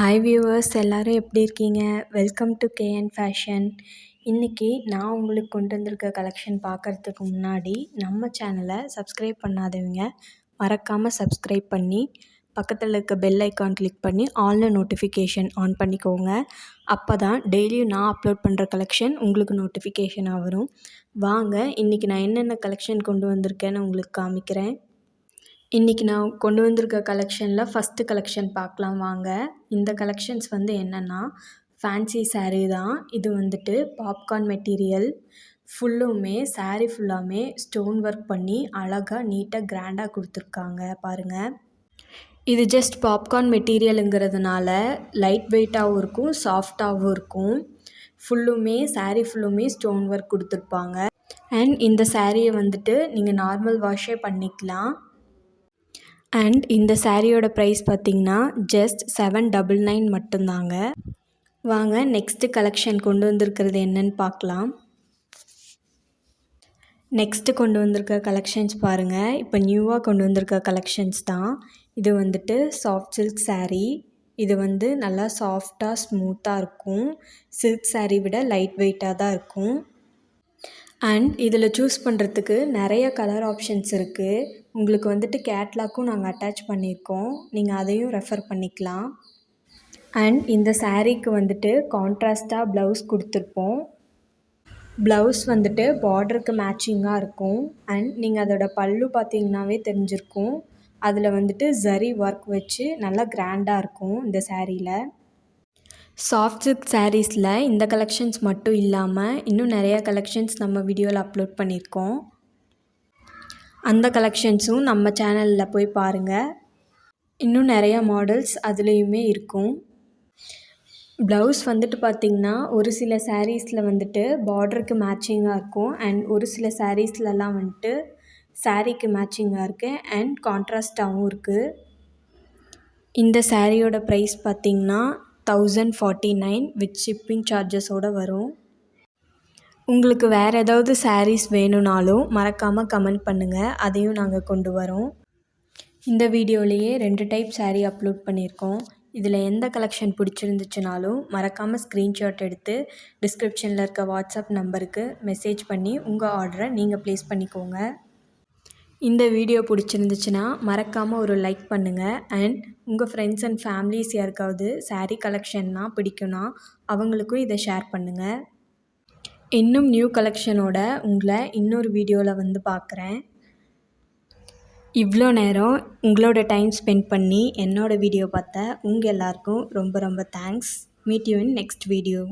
Hi viewers, எல்லாரும் எப்படி இருக்கீங்க? Welcome to K N fashion. இன்றைக்கி நான் உங்களுக்கு கொண்டு வந்திருக்க கலெக்ஷன் பார்க்குறதுக்கு முன்னாடி நம்ம சேனலை சப்ஸ்கிரைப் பண்ணாதவங்க மறக்காமல் சப்ஸ்கிரைப் பண்ணி பக்கத்தில் இருக்க பெல் ஐக்கான் கிளிக் பண்ணி ஆல்னு நோட்டிஃபிகேஷன் ஆன் பண்ணிக்கோங்க. அப்போ தான் டெய்லியும் நான் அப்லோட் பண்ணுற கலெக்ஷன் உங்களுக்கு நோட்டிஃபிகேஷனாக வரும். வாங்க இன்றைக்கி நான் என்னென்ன கலெக்ஷன் கொண்டு வந்திருக்கேன்னு உங்களுக்கு காமிக்கிறேன். இன்றைக்கி நான் கொண்டு வந்திருக்க கலெக்ஷனில் ஃபஸ்ட்டு கலெக்ஷன் பார்க்கலாம் வாங்க. இந்த கலெக்ஷன்ஸ் என்னென்னா ஃபேன்சி saree தான். இது பாப்கார்ன் மெட்டீரியல் ஃபுல்லுமே saree ஃபுல்லாமே ஸ்டோன் ஒர்க் பண்ணி அழகாக நீட்டாக கிராண்டாக கொடுத்துருக்காங்க பாருங்கள். இது ஜஸ்ட் பாப்கார்ன் மெட்டீரியலுங்கிறதுனால லைட் வெயிட்டாகவும் இருக்கும், சாஃப்டாகவும் இருக்கும். ஃபுல்லுமே saree ஃபுல்லுமே ஸ்டோன் ஒர்க் கொடுத்துருப்பாங்க. அண்ட் இந்த சாரியை நீங்கள் நார்மல் வாஷே பண்ணிக்கலாம். அண்ட் இந்த சாரியோட ப்ரைஸ் பார்த்திங்கன்னா ஜஸ்ட் 799 மட்டும்தாங்க. வாங்க நெக்ஸ்ட்டு கலெக்ஷன் கொண்டு வந்திருக்கிறது என்னன்னு பார்க்கலாம். நெக்ஸ்ட்டு கொண்டு வந்திருக்க கலெக்ஷன்ஸ் பாருங்கள். இப்போ நியூவாக கொண்டு வந்திருக்க கலெக்ஷன்ஸ் தான். இது சாஃப்ட் சில்க் saree. இது நல்லா சாஃப்டாக ஸ்மூத்தாக இருக்கும். சில்க் saree விட லைட் வெயிட்டாக தான் இருக்கும். அண்ட் இதில் சூஸ் பண்ணுறதுக்கு நிறைய கலர் ஆப்ஷன்ஸ் இருக்குது. உங்களுக்கு கேட்லாக்கும் நாங்கள் அட்டாச் பண்ணியிருக்கோம். நீங்கள் அதையும் ரெஃபர் பண்ணிக்கலாம். அண்ட் இந்த சாரீக்கு கான்ட்ராஸ்ட்டாக ப்ளவுஸ் கொடுத்துருப்போம். ப்ளவுஸ் பார்டருக்கு மேட்சிங்காக இருக்கும். அண்ட் நீங்கள் அதோட பல்லு பார்த்தீங்கன்னாவே தெரிஞ்சிருக்கும். அதில் ஜரி ஒர்க் வச்சு நல்லா கிராண்டாக இருக்கும் இந்த சாரியில். சாஃப்ட் சில்க் சாரீஸில் இந்த கலெக்ஷன்ஸ் மட்டும் இல்லாமல் இன்னும் நிறையா கலெக்ஷன்ஸ் நம்ம வீடியோவில் அப்லோட் பண்ணியிருக்கோம். அந்த கலெக்ஷன்ஸும் நம்ம சேனலில் போய் பாருங்கள். இன்னும் நிறையா மாடல்ஸ் அதுலேயுமே இருக்கும். ப்ளவுஸ் பார்த்திங்கன்னா ஒரு சில சாரீஸில் பார்டருக்கு மேட்சிங்காக இருக்கும். அண்ட் ஒரு சில சாரீஸ்லலாம் சாரீக்கு மேட்சிங்காக இருக்குது அண்ட் கான்ட்ராஸ்டாகவும் இருக்குது. இந்த சாரியோட ப்ரைஸ் பார்த்திங்கன்னா 1049 வித் ஷிப்பிங் சார்ஜஸோடு வரும். உங்களுக்கு வேறு ஏதாவது சாரீஸ் வேணும்னாலும் மறக்காமல் கமெண்ட் பண்ணுங்கள், அதையும் நாங்கள் கொண்டு வரோம். இந்த வீடியோலேயே 2 டைப் saree அப்லோட் பண்ணியிருக்கோம். இதில் எந்த கலெக்ஷன் பிடிச்சிருந்துச்சுனாலும் மறக்காமல் ஸ்க்ரீன்ஷாட் எடுத்து டிஸ்கிரிப்ஷனில் இருக்க வாட்ஸ்அப் நம்பருக்கு மெசேஜ் பண்ணி உங்கள் ஆர்டரை நீங்கள் ப்ளேஸ் பண்ணிக்கோங்க. இந்த வீடியோ பிடிச்சிருந்துச்சுன்னா மறக்காமல் ஒரு லைக் பண்ணுங்கள். அண்ட் உங்கள் ஃப்ரெண்ட்ஸ் அண்ட் ஃபேமிலிஸ் யாருக்காவது saree கலெக்ஷன்னா பிடிக்கும்னா அவங்களுக்கும் இதை ஷேர் பண்ணுங்கள். இன்னும் நியூ கலெக்ஷனோட உங்களை இன்னொரு வீடியோவில் பார்க்குறேன். இவ்வளோ நேரம் உங்களோட டைம் ஸ்பெண்ட் பண்ணி என்னோடய வீடியோ பார்த்த உங்கள் எல்லாருக்கும் ரொம்ப ரொம்ப thanks. Meet you in next video.